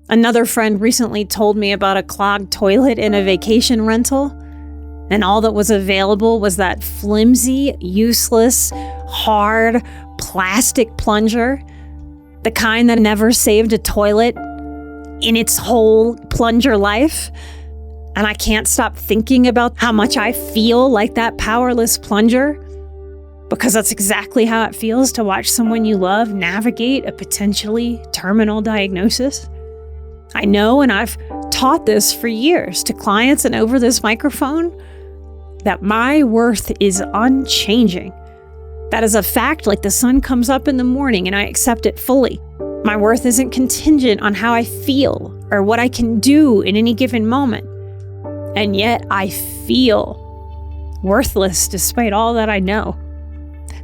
Another friend recently told me about a clogged toilet in a vacation rental, and all that was available was that flimsy, useless, hard, plastic plunger, the kind that never saved a toilet in its whole plunger life. And I can't stop thinking about how much I feel like that powerless plunger, because that's exactly how it feels to watch someone you love navigate a potentially terminal diagnosis. I know, and I've taught this for years to clients and over this microphone, that my worth is unchanging. That is a fact like the sun comes up in the morning, and I accept it fully. My worth isn't contingent on how I feel or what I can do in any given moment. And yet I feel worthless despite all that I know.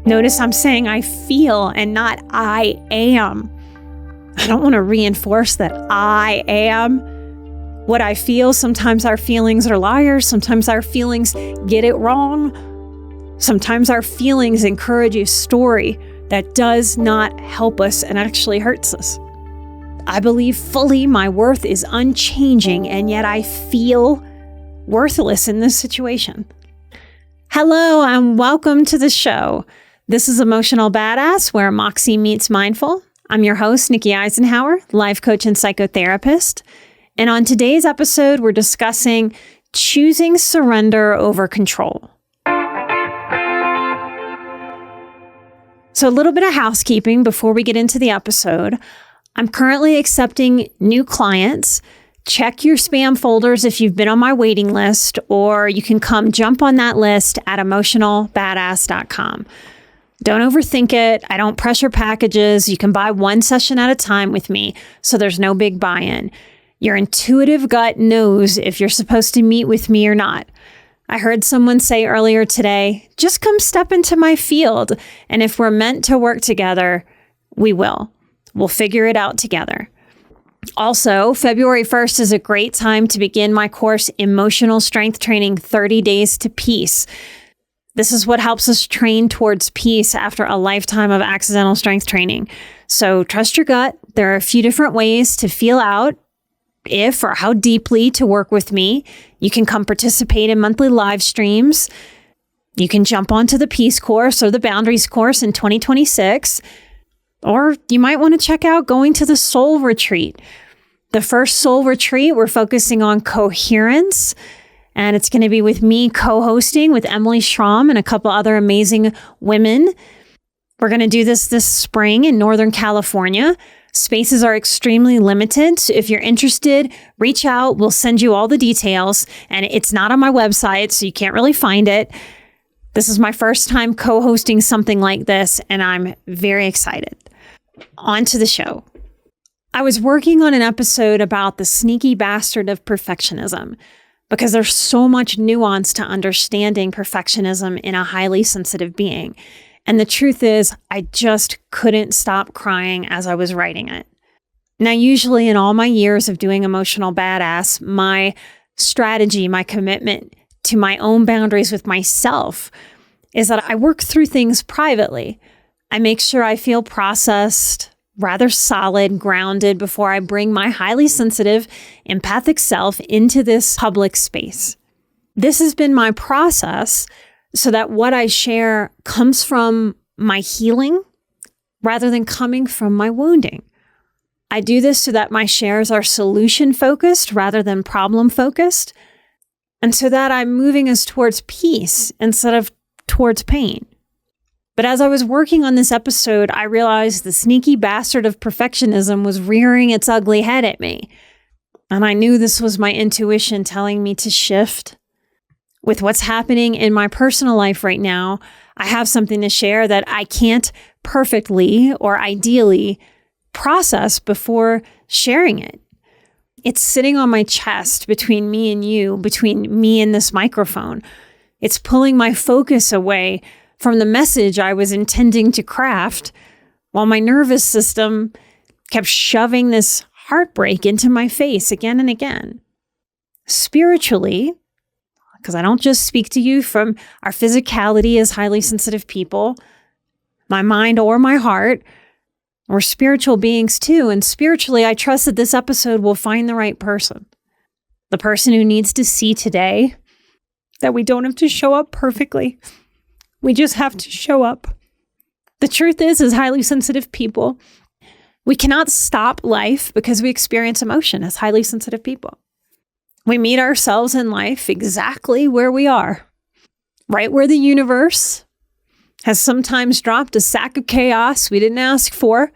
Notice I'm saying I feel and not I am. I don't want to reinforce that I am what I feel. Sometimes our feelings are liars. Sometimes our feelings get it wrong. Sometimes our feelings encourage a story that does not help us and actually hurts us. I believe fully my worth is unchanging, and yet I feel worthless in this situation. Hello, and welcome to the show. This is Emotional Badass, where Moxie meets mindful. I'm your host, Nikki Eisenhower, life coach and psychotherapist. And on today's episode, we're discussing choosing surrender over control. So a little bit of housekeeping before we get into the episode. I'm currently accepting new clients. Check your spam folders if you've been on my waiting list, or you can come jump on that list at emotionalbadass.com. Don't overthink it. I don't pressure packages. You can buy one session at a time with me, so there's no big buy-in. Your intuitive gut knows if you're supposed to meet with me or not. I heard someone say earlier today, just come step into my field, and if we're meant to work together, we will. We'll figure it out together. Also, February 1st is a great time to begin my course, Emotional Strength Training 30 Days to Peace. This is what helps us train towards peace after a lifetime of accidental strength training. So trust your gut. There are a few different ways to feel out if or how deeply to work with me. You can come participate in monthly live streams. You can jump onto the Peace course or the Boundaries course in 2026. Or you might want to check out going to the Soul Retreat. The first Soul Retreat, we're focusing on coherence, and it's going to be with me co-hosting with Emily Schramm and a couple other amazing women. We're going to do this spring in Northern California. Spaces are extremely limited, so if you're interested, reach out. We'll send you all the details, and it's not on my website, so you can't really find it. This is my first time co-hosting something like this, and I'm very excited. On to the show. I was working on an episode about the sneaky bastard of perfectionism because there's so much nuance to understanding perfectionism in a highly sensitive being. And the truth is, I just couldn't stop crying as I was writing it. Now, usually in all my years of doing Emotional Badass, my strategy, my commitment to my own boundaries with myself is that I work through things privately. I make sure I feel processed, rather solid, grounded before I bring my highly sensitive, empathic self into this public space. This has been my process so that what I share comes from my healing rather than coming from my wounding. I do this so that my shares are solution-focused rather than problem-focused, and so that I'm moving us towards peace instead of towards pain. But as I was working on this episode, I realized the sneaky bastard of perfectionism was rearing its ugly head at me. And I knew this was my intuition telling me to shift. With what's happening in my personal life right now, I have something to share that I can't perfectly or ideally process before sharing it. It's sitting on my chest between me and you, between me and this microphone. It's pulling my focus away from the message I was intending to craft, while my nervous system kept shoving this heartbreak into my face again and again. Spiritually, because I don't just speak to you from our physicality as highly sensitive people, my mind or my heart, We're spiritual beings too. And spiritually, I trust that this episode will find the right person. The person who needs to see today that we don't have to show up perfectly. We just have to show up. The truth is, as highly sensitive people, we cannot stop life because we experience emotion as highly sensitive people. We meet ourselves in life exactly where we are, right where the universe has sometimes dropped a sack of chaos we didn't ask for,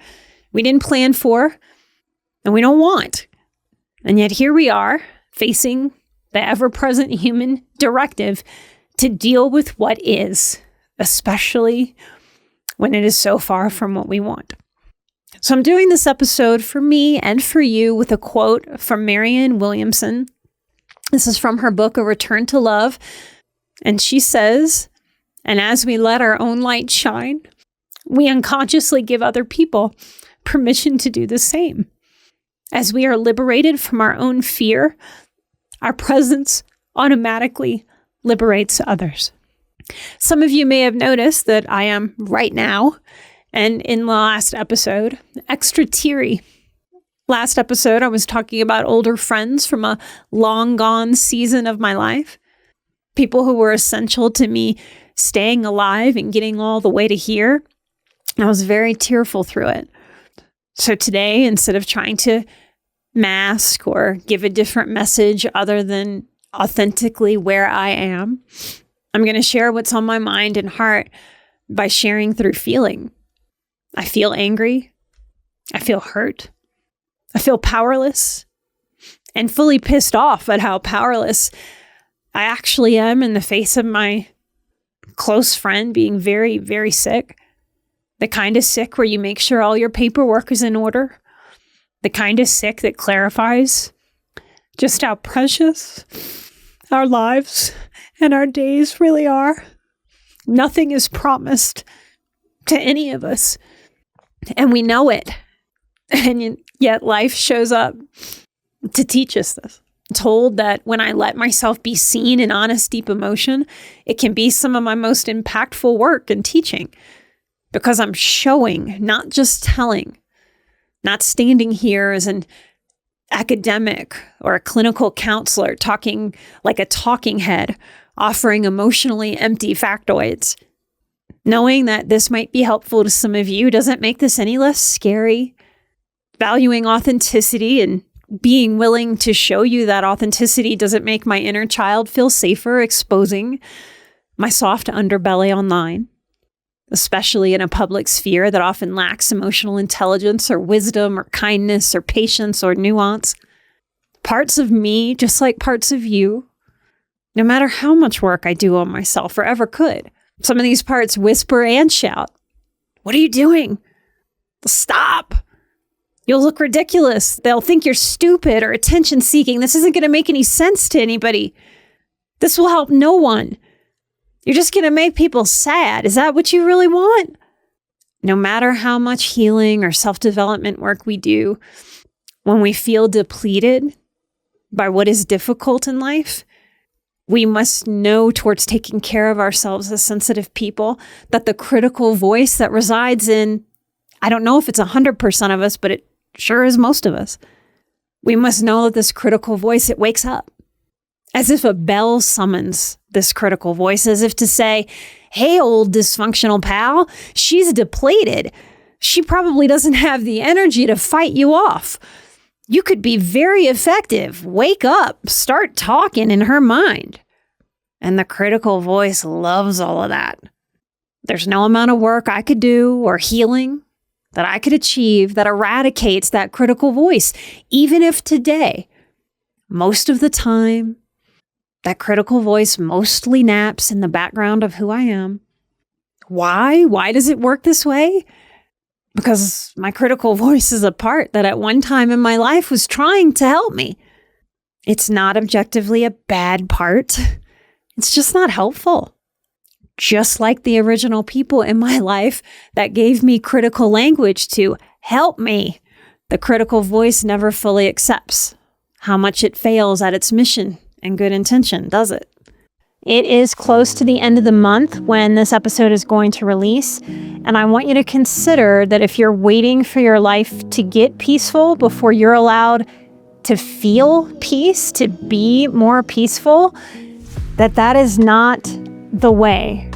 we didn't plan for, and we don't want. And yet here we are, facing the ever-present human directive to deal with what is, especially when it is so far from what we want. So I'm doing this episode for me and for you with a quote from Marianne Williamson. This is from her book, A Return to Love. And she says, and as we let our own light shine, we unconsciously give other people permission to do the same. As we are liberated from our own fear, our presence automatically liberates others. Some of you may have noticed that I am right now, and in the last episode, extra teary. Last episode, I was talking about older friends from a long gone season of my life. People who were essential to me staying alive and getting all the way to here. I was very tearful through it. So today, instead of trying to mask or give a different message other than authentically where I am, I'm going to share what's on my mind and heart by sharing through feeling. I feel angry. I feel hurt. I feel powerless and fully pissed off at how powerless I actually am in the face of my close friend being very, very sick. The kind of sick where you make sure all your paperwork is in order. The kind of sick that clarifies just how precious our lives and our days really are. Nothing is promised to any of us. And we know it. And yet life shows up to teach us this. I'm told that when I let myself be seen in honest, deep emotion, it can be some of my most impactful work and teaching. Because I'm showing, not just telling. Not standing here as an academic or a clinical counselor talking like a talking head, offering emotionally empty factoids. Knowing that this might be helpful to some of you doesn't make this any less scary. Valuing authenticity and being willing to show you that authenticity doesn't make my inner child feel safer exposing my soft underbelly online, especially in a public sphere that often lacks emotional intelligence or wisdom or kindness or patience or nuance. Parts of me, just like parts of you, no matter how much work I do on myself or ever could, some of these parts whisper and shout, "What are you doing? Stop. You'll look ridiculous. They'll think you're stupid or attention seeking. This isn't going to make any sense to anybody. This will help no one. You're just going to make people sad. Is that what you really want?" No matter how much healing or self-development work we do, when we feel depleted by what is difficult in life, we must know towards taking care of ourselves as sensitive people that the critical voice that resides in, I don't know if it's 100% of us, but it sure is most of us. We must know that this critical voice, it wakes up. As if a bell summons this critical voice, as if to say, "Hey, old dysfunctional pal, she's depleted. She probably doesn't have the energy to fight you off. You could be very effective. Wake up, start talking in her mind." And the critical voice loves all of that. There's no amount of work I could do or healing that I could achieve that eradicates that critical voice, even if today, most of the time, that critical voice mostly naps in the background of who I am. Why? Why does it work this way? Because my critical voice is a part that at one time in my life was trying to help me. It's not objectively a bad part. It's just not helpful. Just like the original people in my life that gave me critical language to help me, the critical voice never fully accepts how much it fails at its mission and good intention, does it? It is close to the end of the month when this episode is going to release, and I want you to consider that if you're waiting for your life to get peaceful before you're allowed to feel peace, to be more peaceful, that is not the way.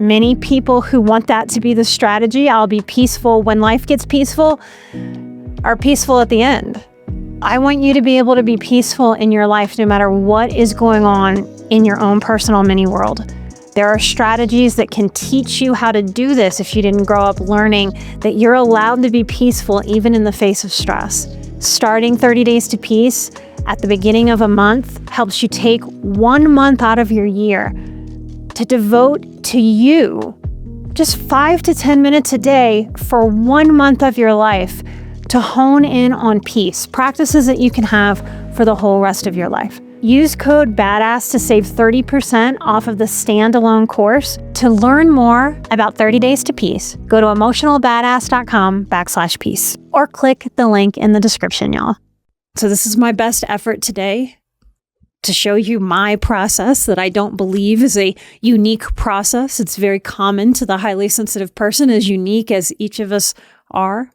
Many people who want that to be the strategy, I'll be peaceful when life gets peaceful, are peaceful at the end. I want you to be able to be peaceful in your life no matter what is going on in your own personal mini world. There are strategies that can teach you how to do this if you didn't grow up learning that you're allowed to be peaceful even in the face of stress. Starting 30 Days to Peace at the beginning of a month helps you take 1 month out of your year to devote to you, just 5 to 10 minutes a day for 1 month of your life to hone in on peace, practices that you can have for the whole rest of your life. Use code BADASS to save 30% off of the standalone course. To learn more about 30 Days to Peace, go to emotionalbadass.com/peace or click the link in the description, y'all. So this is my best effort today to show you my process that I don't believe is a unique process. It's very common to the highly sensitive person, as unique as each of us are.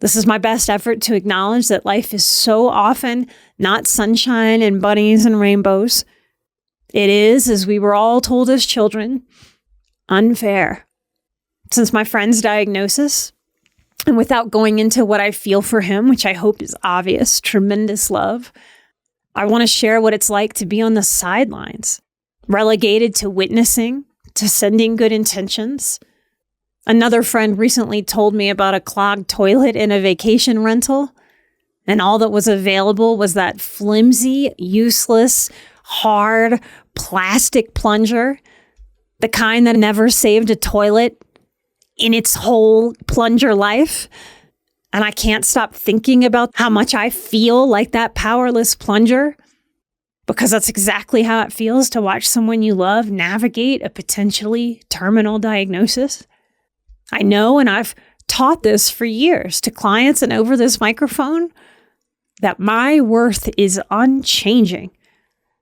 This is my best effort to acknowledge that life is so often not sunshine and bunnies and rainbows. It is, as we were all told as children, unfair. Since my friend's diagnosis, and without going into what I feel for him, which I hope is obvious, tremendous love, I want to share what it's like to be on the sidelines, relegated to witnessing, to sending good intentions. Another friend recently told me about a clogged toilet in a vacation rental, and all that was available was that flimsy, useless, hard plastic plunger, the kind that never saved a toilet in its whole plunger life. And I can't stop thinking about how much I feel like that powerless plunger, because that's exactly how it feels to watch someone you love navigate a potentially terminal diagnosis. I know, and I've taught this for years to clients and over this microphone, that my worth is unchanging.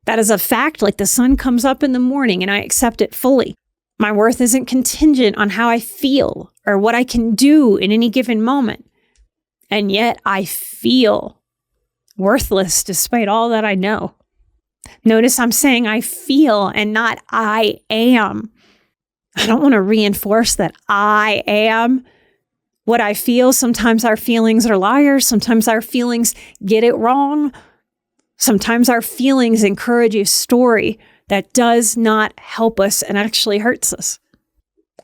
That is a fact, like the sun comes up in the morning, and I accept it fully. My worth isn't contingent on how I feel or what I can do in any given moment. And yet I feel worthless despite all that I know. Notice I'm saying I feel and not I am. I don't want to reinforce that I am what I feel. Sometimes our feelings are liars. Sometimes our feelings get it wrong. Sometimes our feelings encourage a story that does not help us and actually hurts us.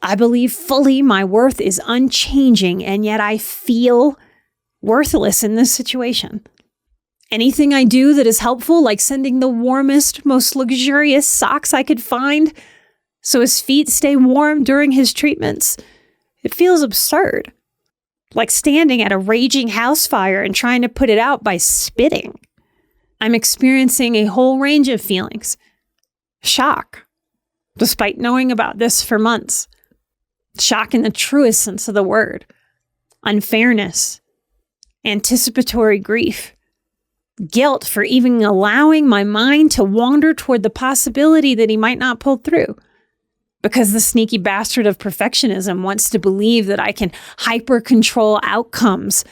I believe fully my worth is unchanging, and yet I feel worthless in this situation. Anything I do that is helpful, like sending the warmest, most luxurious socks I could find so his feet stay warm during his treatments, it feels absurd. Like standing at a raging house fire and trying to put it out by spitting. I'm experiencing a whole range of feelings. Shock, despite knowing about this for months. Shock in the truest sense of the word. Unfairness. Anticipatory grief. Guilt for even allowing my mind to wander toward the possibility that he might not pull through. Because the sneaky bastard of perfectionism wants to believe that I can hyper-control outcomes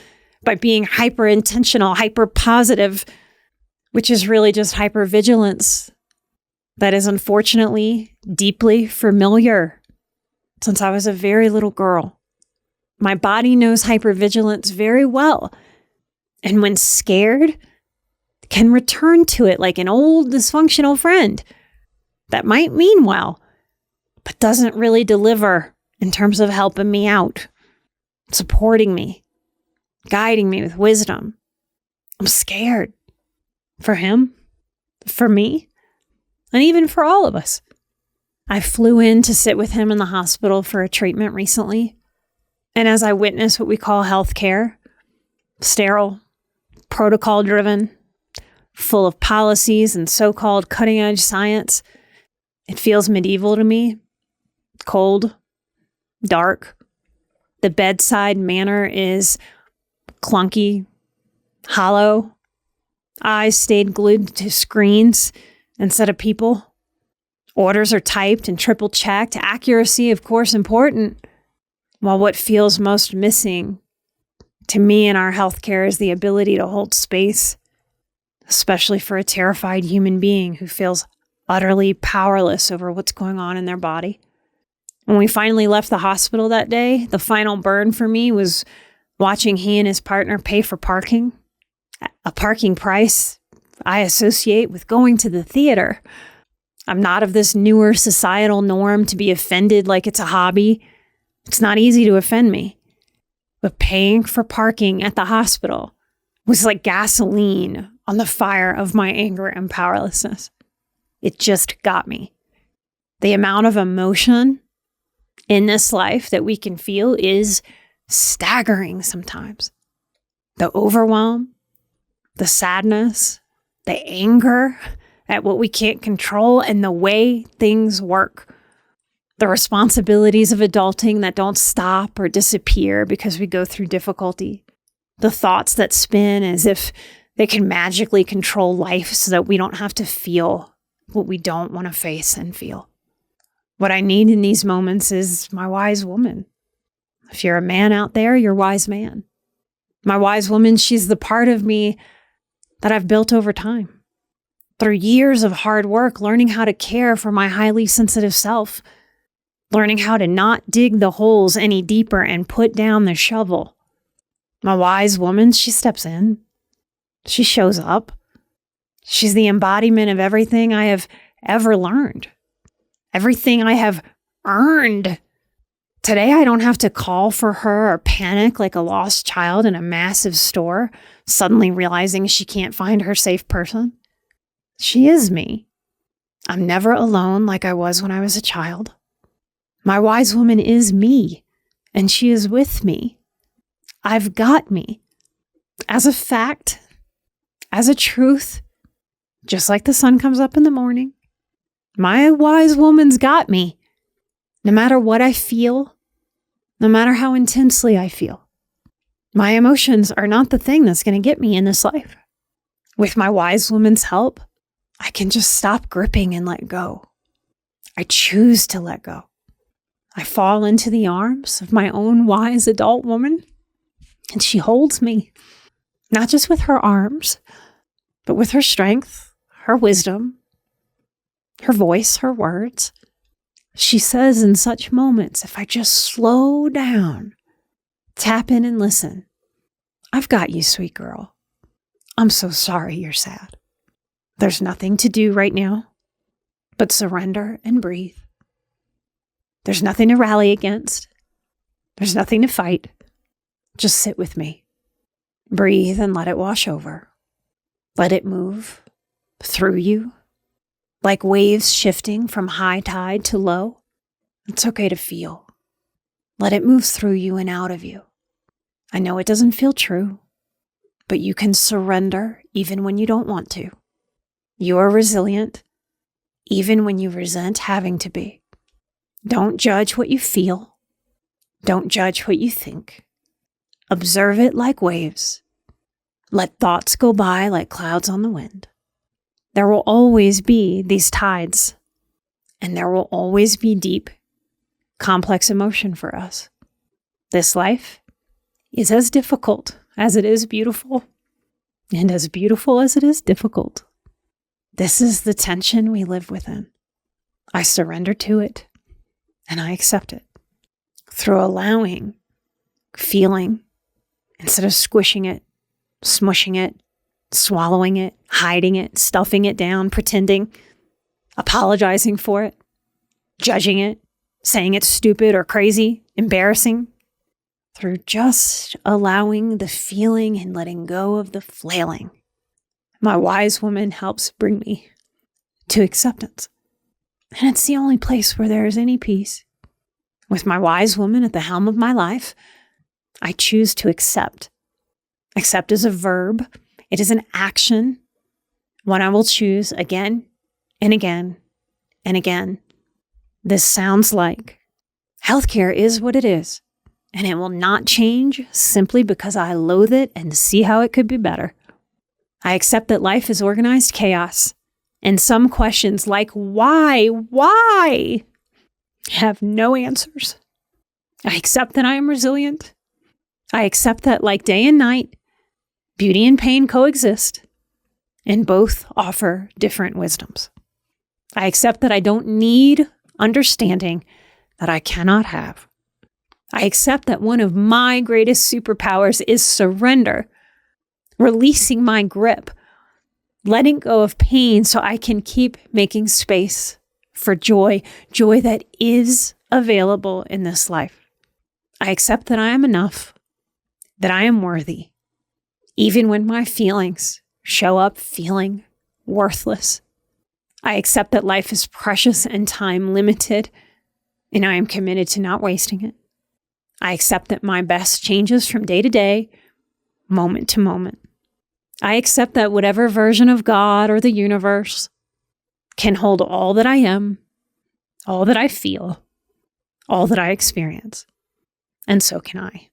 by being hyper-intentional, hyper-positive, which is really just hypervigilance. That is unfortunately deeply familiar since I was a very little girl. My body knows hypervigilance very well, and when scared, can return to it like an old dysfunctional friend that might mean well, but doesn't really deliver in terms of helping me out, supporting me, guiding me with wisdom. I'm scared for him, for me, and even for all of us. I flew in to sit with him in the hospital for a treatment recently, and as I witnessed what we call healthcare, sterile, protocol-driven, full of policies and so-called cutting-edge science, it feels medieval to me. Cold, dark. The bedside manner is clunky, hollow. Eyes stayed glued to screens instead of people. Orders are typed and triple checked. Accuracy, of course, important. While what feels most missing to me in our healthcare is the ability to hold space, especially for a terrified human being who feels utterly powerless over what's going on in their body. When we finally left the hospital that day, the final burn for me was watching he and his partner pay for parking, a parking price I associate with going to the theater. I'm not of this newer societal norm to be offended like it's a hobby. It's not easy to offend me. But paying for parking at the hospital was like gasoline on the fire of my anger and powerlessness. It just got me. The amount of emotion in this life that we can feel is staggering sometimes. The overwhelm, the sadness, the anger at what we can't control, and the way things work. The responsibilities of adulting that don't stop or disappear because we go through difficulty. The thoughts that spin as if they can magically control life so that we don't have to feel what we don't want to face and feel. What I need in these moments is my wise woman. If you're a man out there, you're a wise man. My wise woman, she's the part of me that I've built over time. Through years of hard work, learning how to care for my highly sensitive self, learning how to not dig the holes any deeper and put down the shovel. My wise woman, she steps in. She shows up. She's the embodiment of everything I have ever learned. Everything I have earned. Today, I don't have to call for her or panic like a lost child in a massive store, suddenly realizing she can't find her safe person. She is me. I'm never alone like I was when I was a child. My wise woman is me, and she is with me. I've got me. As a fact, as a truth, just like the sun comes up in the morning, my wise woman's got me. No matter what I feel, no matter how intensely I feel, my emotions are not the thing that's going to get me in this life. With my wise woman's help, I can just stop gripping and let go. I choose to let go. I fall into the arms of my own wise adult woman, and she holds me, not just with her arms, but with her strength, her wisdom, her voice, her words. She says in such moments, if I just slow down, tap in and listen, I've got you, sweet girl. I'm so sorry you're sad. There's nothing to do right now but surrender and breathe. There's nothing to rally against. There's nothing to fight. Just sit with me. Breathe and let it wash over. Let it move through you like waves shifting from high tide to low. It's okay to feel. Let it move through you and out of you. I know it doesn't feel true, but you can surrender even when you don't want to. You are resilient, even when you resent having to be. Don't judge what you feel. Don't judge what you think. Observe it like waves. Let thoughts go by like clouds on the wind. There will always be these tides, and there will always be deep, complex emotion for us. This life is as difficult as it is beautiful, and as beautiful as it is difficult. This is the tension we live within. I surrender to it, and I accept it. Through allowing, feeling, instead of squishing it, smushing it, swallowing it, hiding it, stuffing it down, pretending, apologizing for it, judging it, saying it's stupid or crazy, embarrassing. Through just allowing the feeling and letting go of the flailing, my wise woman helps bring me to acceptance. And it's the only place where there is any peace. With my wise woman at the helm of my life, I choose to accept. Accept is a verb. It is an action, one I will choose again and again and again. This sounds like healthcare is what it is, and it will not change simply because I loathe it and see how it could be better. I accept that life is organized chaos, And some questions like why, have no answers. I accept that I am resilient. I accept that, like day and night, beauty and pain coexist, and both offer different wisdoms. I accept that I don't need understanding that I cannot have. I accept that one of my greatest superpowers is surrender, releasing my grip, letting go of pain so I can keep making space for joy that is available in this life. I accept that I am enough, that I am worthy, even when my feelings show up feeling worthless. I accept that life is precious and time limited, and I am committed to not wasting it. I accept that my best changes from day to day, moment to moment. I accept that whatever version of God or the universe can hold all that I am, all that I feel, all that I experience. And so can I.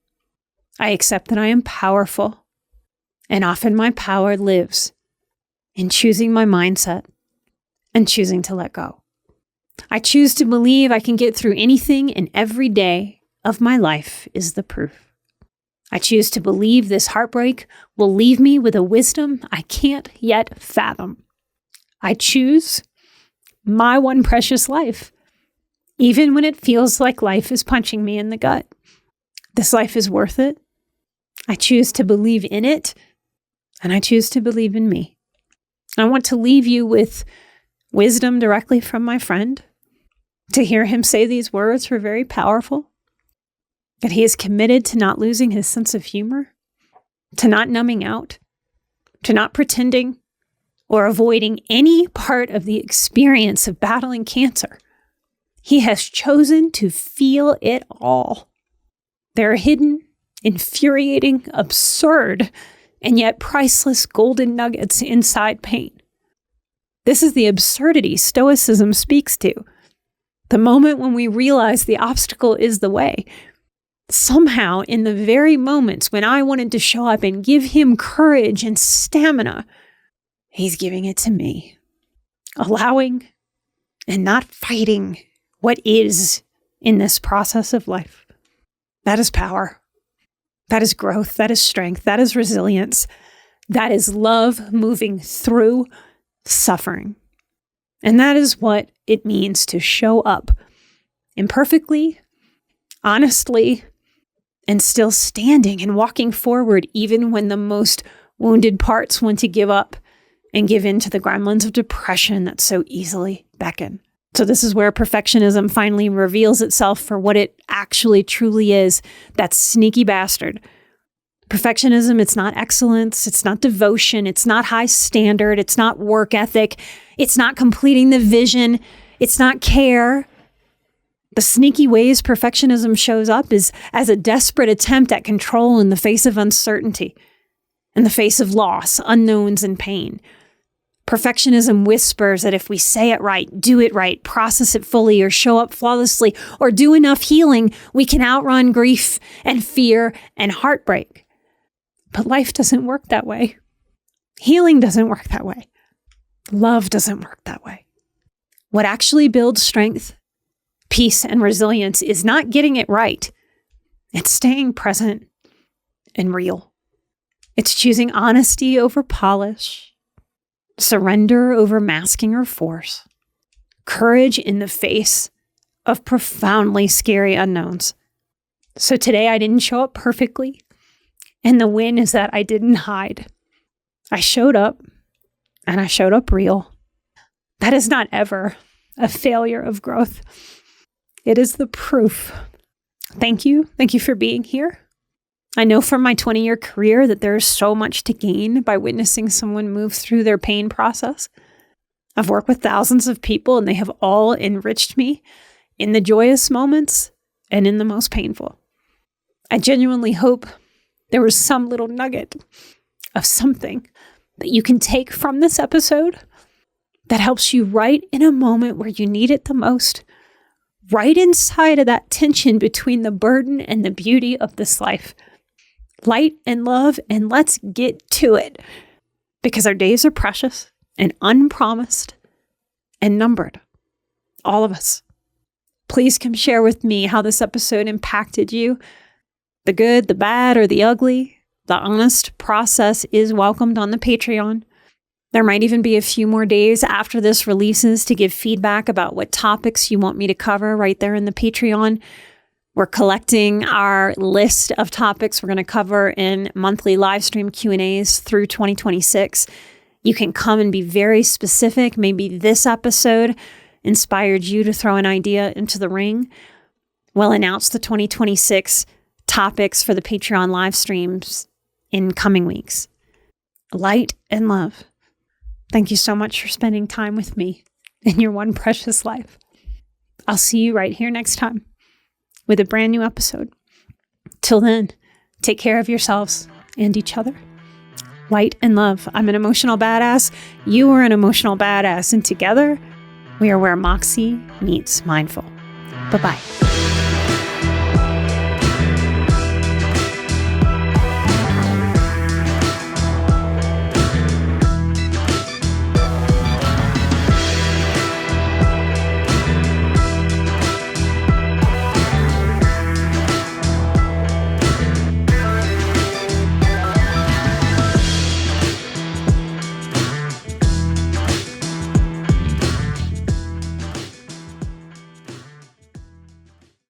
I accept that I am powerful, and often my power lives in choosing my mindset and choosing to let go. I choose to believe I can get through anything, and every day of my life is the proof. I choose to believe this heartbreak will leave me with a wisdom I can't yet fathom. I choose my one precious life, even when it feels like life is punching me in the gut. This life is worth it. I choose to believe in it, and I choose to believe in me. I want to leave you with wisdom directly from my friend. To hear him say these words were very powerful. That he is committed to not losing his sense of humor, to not numbing out, to not pretending or avoiding any part of the experience of battling cancer. He has chosen to feel it all. There are hidden, infuriating, absurd, and yet priceless golden nuggets inside pain. This is the absurdity Stoicism speaks to. The moment when we realize the obstacle is the way. Somehow, in the very moments when I wanted to show up and give him courage and stamina, he's giving it to me. Allowing and not fighting what is in this process of life. That is power. That is growth. That is strength. That is resilience. That is love moving through suffering. And that is what it means to show up imperfectly, honestly, and still standing and walking forward even when the most wounded parts want to give up and give in to the gremlins of depression that so easily beckon. So this is where perfectionism finally reveals itself for what it actually truly is, that sneaky bastard. Perfectionism, it's not excellence, it's not devotion, it's not high standard, it's not work ethic, it's not completing the vision, it's not care. The sneaky ways perfectionism shows up is as a desperate attempt at control in the face of uncertainty, in the face of loss, unknowns, and pain. Perfectionism whispers that if we say it right, do it right, process it fully, or show up flawlessly, or do enough healing, we can outrun grief and fear and heartbreak. But life doesn't work that way. Healing doesn't work that way. Love doesn't work that way. What actually builds strength, peace, and resilience is not getting it right. It's staying present and real. It's choosing honesty over polish, surrender over masking or force, courage in the face of profoundly scary unknowns. So today I didn't show up perfectly, and the win is that I didn't hide. I showed up, and I showed up real. That is not ever a failure of growth. It is the proof. Thank you. Thank you for being here. I know from my 20-year career that there is so much to gain by witnessing someone move through their pain process. I've worked with thousands of people, and they have all enriched me in the joyous moments and in the most painful. I genuinely hope there was some little nugget of something that you can take from this episode that helps you right in a moment where you need it the most, right inside of that tension between the burden and the beauty of this life. Light and love, and let's get to it. Because our days are precious and unpromised, and numbered. All of us. Please come share with me how this episode impacted you. The good, the bad, or the ugly. The honest process is welcomed on the Patreon. There might even be a few more days after this releases to give feedback about what topics you want me to cover right there in the Patreon. We're collecting our list of topics we're going to cover in monthly live stream Q&As through 2026. You can come and be very specific. Maybe this episode inspired you to throw an idea into the ring. We'll announce the 2026 topics for the Patreon live streams in coming weeks. Light and love. Thank you so much for spending time with me in your one precious life. I'll see you right here next time with a brand new episode. Till then, take care of yourselves and each other. Light and love. I'm an emotional badass. You are an emotional badass. And together, we are where Moxie meets mindful. Bye-bye.